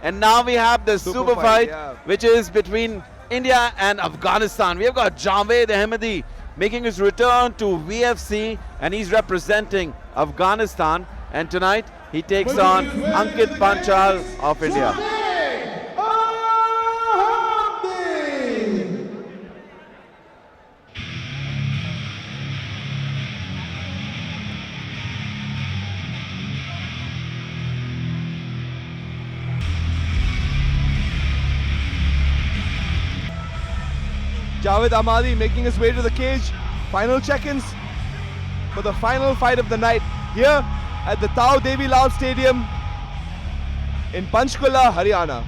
And now we have the super fight, which is between India and Afghanistan. We have got Javed Ahmadi making his return to VFC, and he's representing Afghanistan. And tonight he takes on Ankit Panchal of India. Javed Ahmadi making his way to the cage. Final check-ins for the final fight of the night here at the Tao Devi Lal Stadium in Panchkula, Haryana.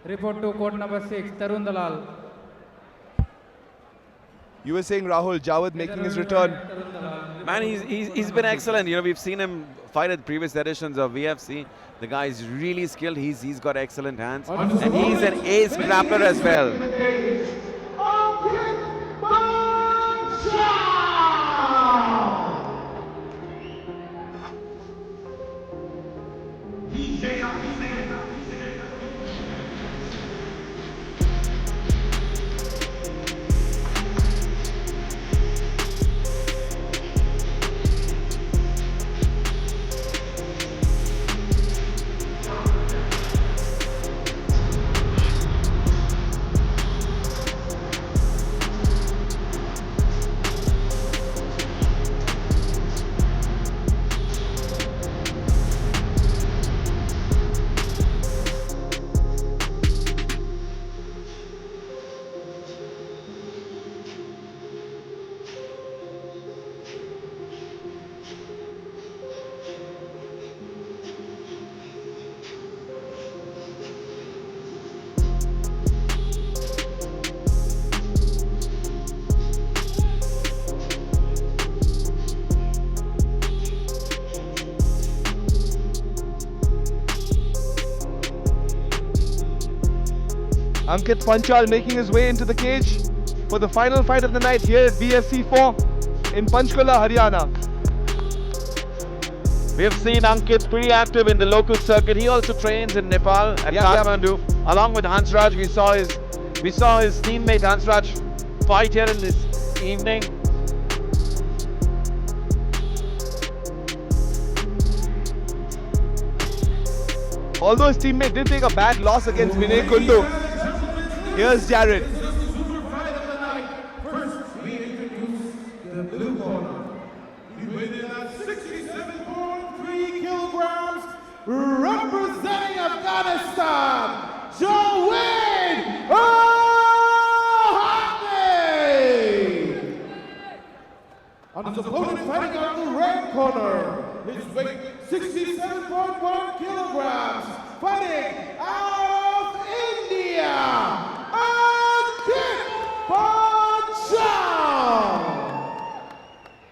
Report to court number 6, Tarun Dalal. You were saying, Rahul, Javed making his return. Man, he's been excellent. You know, we've seen him fight at previous editions of VFC. The guy is really skilled. He's got excellent hands, and he's an ace grappler as well. Ankit Panchal making his way into the cage for the final fight of the night here at VFC 4 in Panchkula, Haryana. We have seen Ankit pretty active in the local circuit. He also trains in Nepal at Kathmandu, along with Hansraj. We saw his teammate Hansraj fight here in this evening. Although his teammate did take a bad loss against Vinay Kundu. Here's Jared. First, we introduce the blue corner. He weighed in at 67.3 kilograms, representing Afghanistan, Javed Ahmadi. On his opponent fighting out the red corner, his weight 67.1 kilograms, fighting out of India.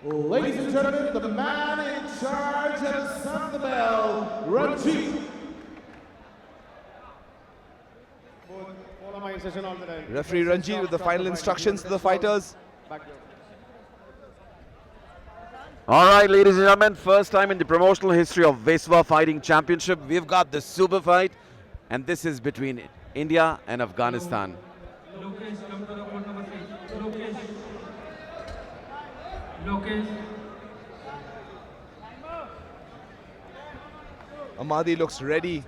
Ladies and gentlemen, the man in charge of the Son of the Bell, Ranjit. Referee Ranjit with the final instructions to the fighters. All right, ladies and gentlemen, first time in the promotional history of Vesva Fighting Championship, we've got the super fight, and this is between India and Afghanistan. Ahmadi looks ready.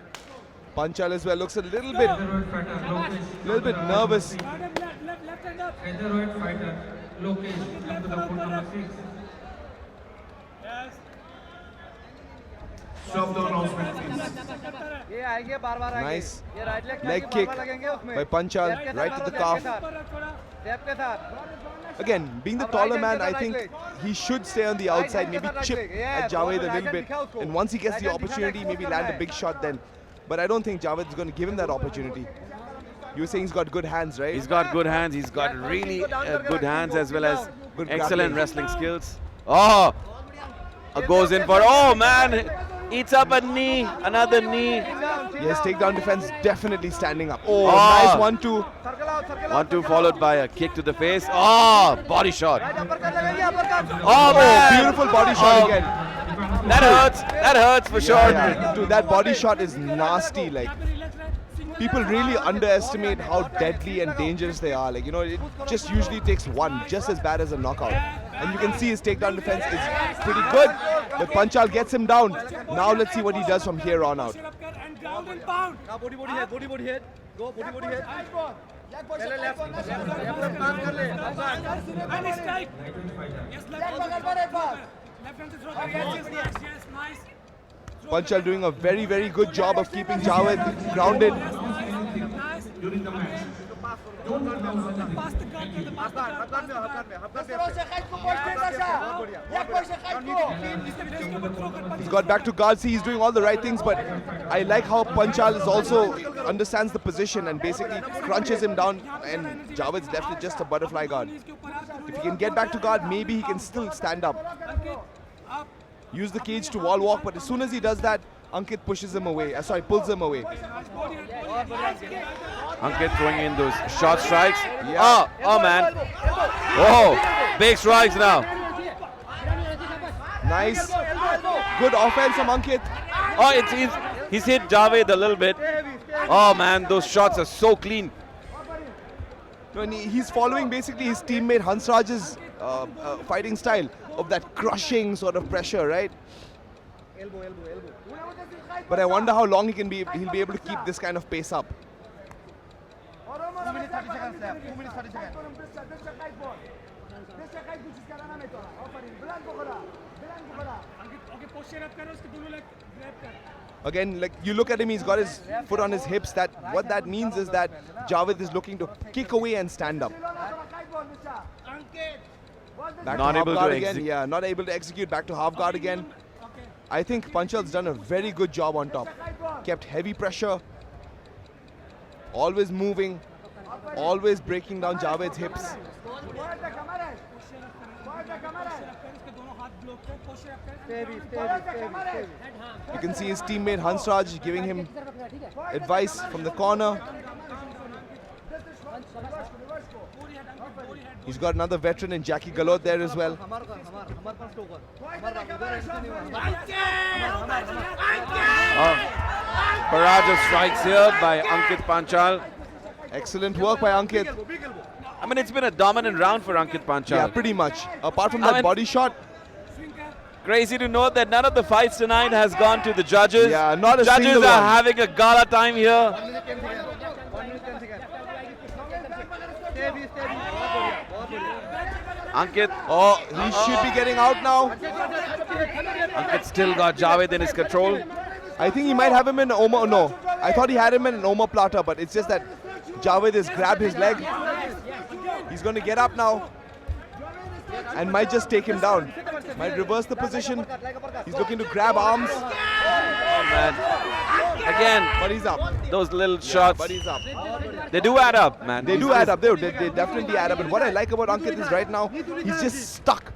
Panchal as well looks a little bit nervous. Featherweight fighter, Lokesh, come to the court number 6. Nice leg kick by Panchal right to the calf. Again, being the taller man, I think he should stay on the outside, maybe chip at Javed a little bit. And once he gets the opportunity, maybe land a big shot then. But I don't think Javed is going to give him that opportunity. You were saying he's got good hands, right? He's got good hands. He's got really good hands, as well as Good Excellent grappling. wrestling skills. Oh, goes in for, oh man, eats up a knee, another knee. Yes, takedown defense definitely standing up. Oh, Oh. nice 1-2. 1-2 followed by a kick to the face. Oh, body shot. Oh Oh, man, beautiful body shot Oh, again. that hurts for sure. Yeah. Dude, that body shot is nasty. Like, people really underestimate how deadly and dangerous they are. Like, you know, it just usually takes one, just as bad as a knockout. And you can see his takedown defense is pretty good. But Panchal gets him down. Now let's see what he does from here on out. And ground and pound. Now body head. Go body head. पहले left and it's tight. Yes, left hand से throw. Yes, nice. Panchal doing a very, very good job of keeping Javed grounded. Nice. during the match. Pass the guard. He's got back to guard. See, he's doing all the right things, but I like how Panchal is also understands the position and basically crunches him down, and Javed's left with just a butterfly guard. If he can get back to guard, maybe he can still stand up. Use the cage to wall walk, but as soon as he does that, Ankit pushes him away. Pulls him away. Ankit throwing in those short strikes. Oh man. Oh, big strikes now. Nice. Good offense from Ankit. Oh, he's hit Javed a little bit. Oh man, those shots are so clean. And he's following basically his teammate Hansraj's fighting style of that crushing sort of pressure, right? But I wonder how long he'll be able to keep this kind of pace up. Again, like you look at him, he's got his foot on his hips. What that means is that Javed is looking to kick away and stand up. Back Not to half able to guard again. execute. Yeah, not able to execute. Back to half guard again. I think Panchal's done a very good job on top. Kept heavy pressure. Always moving. Always breaking down Javed's hips. You can see his teammate Hansraj giving him advice from the corner. He's got another veteran in Jackie Galot there as well. Barrage of strikes here by Ankit Panchal. Excellent work by Ankit. I mean, it's been a dominant round for Ankit Panchal. Yeah, pretty much. Apart from I that mean- body shot, Crazy to note that none of the fights tonight has gone to the judges. Yeah, not a Judges single are one. having a gala time here. Ankit, oh, he should be getting out now. Ankit still got Javed in his control. I think he might have him in Oma. No, I thought he had him in an omoplata, but it's just that Javed has grabbed his leg. He's going to get up now and might just take him down. Might reverse the position. He's looking to grab arms, Oh man. Again, but he's up. those little shots, But he's up. they do add up, man. They do add up. They definitely add up. And what I like about Ankit is right now, he's just stuck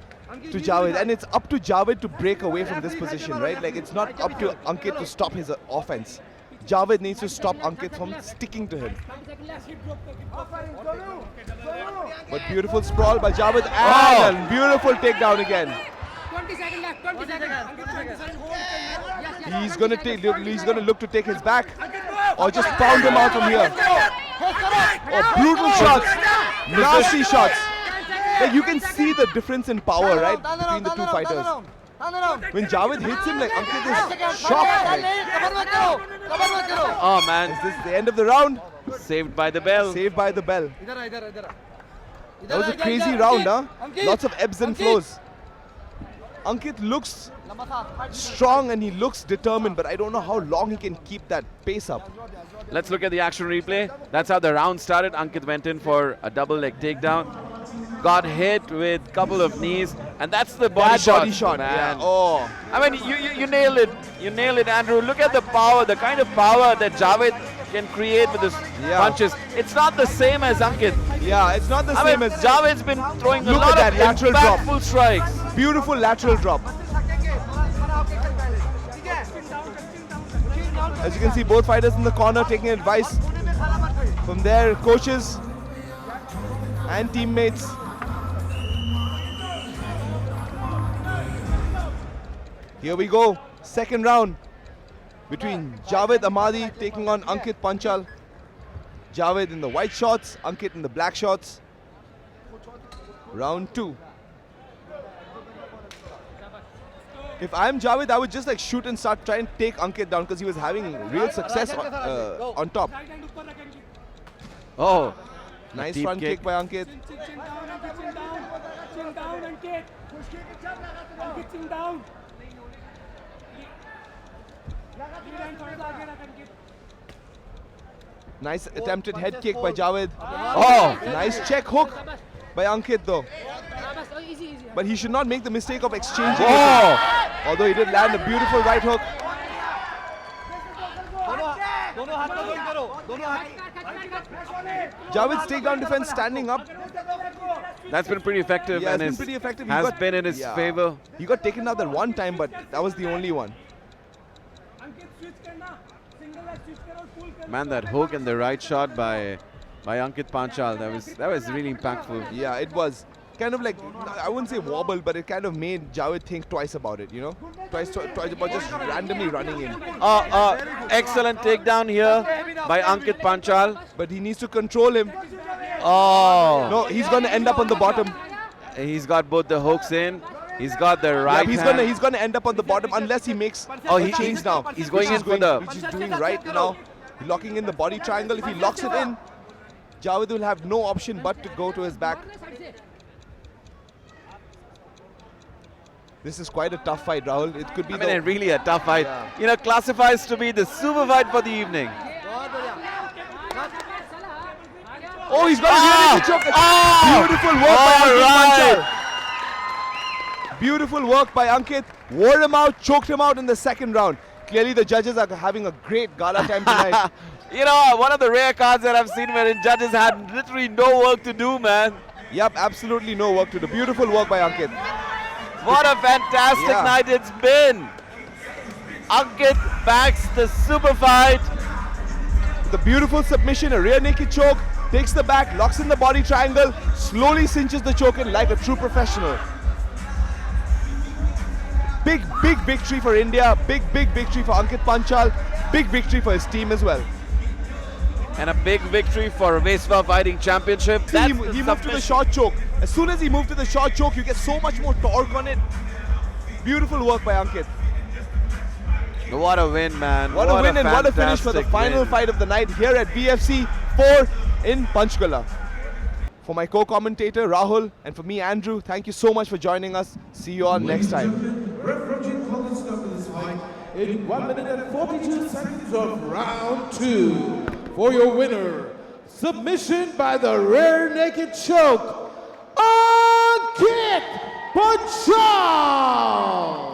to Javed. And it's up to Javed to break away from this position, right? Like, it's not up to Ankit to stop his offense. Javed needs to stop Ankit from sticking to him. But beautiful sprawl by Javed and a beautiful takedown again. 20 seconds left. 20 seconds. He's gonna look to take his back or just pound him out from here. Oh, brutal shots, nasty shots. Like, you can see the difference in power, right, between the two fighters. When Javed hits him, like, Ankit is shocked. Like, Oh man, is this the end of the round? saved by the bell. Saved by the bell. That was a crazy round, huh? Lots of ebbs and flows. Ankit looks strong and he looks determined, but I don't know how long he can keep that pace up. Let's look at the action replay. That's how the round started. Ankit went in for a double leg takedown. Got hit with a couple of knees, and that's the body Bad shot. body shot, man. yeah. Oh, I mean, you nailed it. You nailed it, Andrew. Look at the power, the kind of power that Javed can create with his Yeah. punches. It's not the same as Ankit. Yeah, it's not the I same mean, as Javed's been throwing a Look lot at of that lateral drop. impactful strikes. beautiful lateral drop. As you can see, both fighters in the corner taking advice from their coaches and teammates. Here we go, second round between Javed Ahmadi taking on Ankit Panchal. Javed in the white shorts, Ankit in the black shorts. Round 2. If I'm Javed, I would just like shoot and start trying to take Ankit down because he was having real success on top. Right hand upar rakh Ankit. Oh, Nice deep front kick by Ankit. Chin down, Ankit, chin down. Chin down, Ankit. Ankit, chin down. Lead hand thoda sa aage rakh Ankit. Nice attempted head kick by Javed. oh, Nice check hook by Ankit though. But he should not make the mistake of exchanging it. oh. Although he did land a beautiful right hook. Javed's takedown defense standing up. That's been pretty effective Yeah, and it's been pretty effective. He has got- been in his yeah. favor. He got taken out that one time, but that was the only one. Ankit, switch karna. Single leg switch karo, full karo. Man, that hook and the right shot by Ankit Panchal, that was really impactful. Yeah, it was kind of like, I wouldn't say wobble, but it kind of made Javed think twice about it, you know? Twice about just randomly running in. Excellent takedown here by Ankit Panchal. But he needs to control him. Oh, No, he's going to end up on the bottom. he's got both the hooks in. He's got the right Yeah, hand. he's gonna end up on the bottom unless he makes a change now. he's going Which in for the- which he's doing right now. Locking in the body triangle. If he locks it in, Javed will have no option but to go to his back. This is quite a tough fight, Rahul. It could be I mean, really a tough fight. Yeah. You know, classifies to be the super fight for the evening. Oh, he's got a rear naked choke. Beautiful work by All Ankit right. Panchal. Beautiful work by Ankit. Wore him out, choked him out in the second round. Clearly, the judges are having a great gala time tonight. You know, one of the rare cards that I've seen wherein judges had literally no work to do, man. Yep, absolutely no work to do. Beautiful work by Ankit. What a fantastic Yeah. night it's been. Ankit backs the super fight. The beautiful submission, a rear naked choke, takes the back, locks in the body triangle, slowly cinches the choke in like a true professional. Big victory for India. Big victory for Ankit Panchal. Big victory for his team as well. And a big victory for Vespa Fighting Championship. See, That's he the moved to the submission. short choke. As soon as he moved to the short choke, you get so much more torque on it. Beautiful work by Ankit. What a win, man. What a win and what a finish for the fantastic final win. fight of the night here at BFC 4 in Panchkula. For my co-commentator Rahul and for me Andrew, thank you so much for joining us. See you all next time. Referee called the stop of this fight in 1 minute and 42 seconds of round 2. For your winner, submission by the rear naked choke, Ankit Panchal.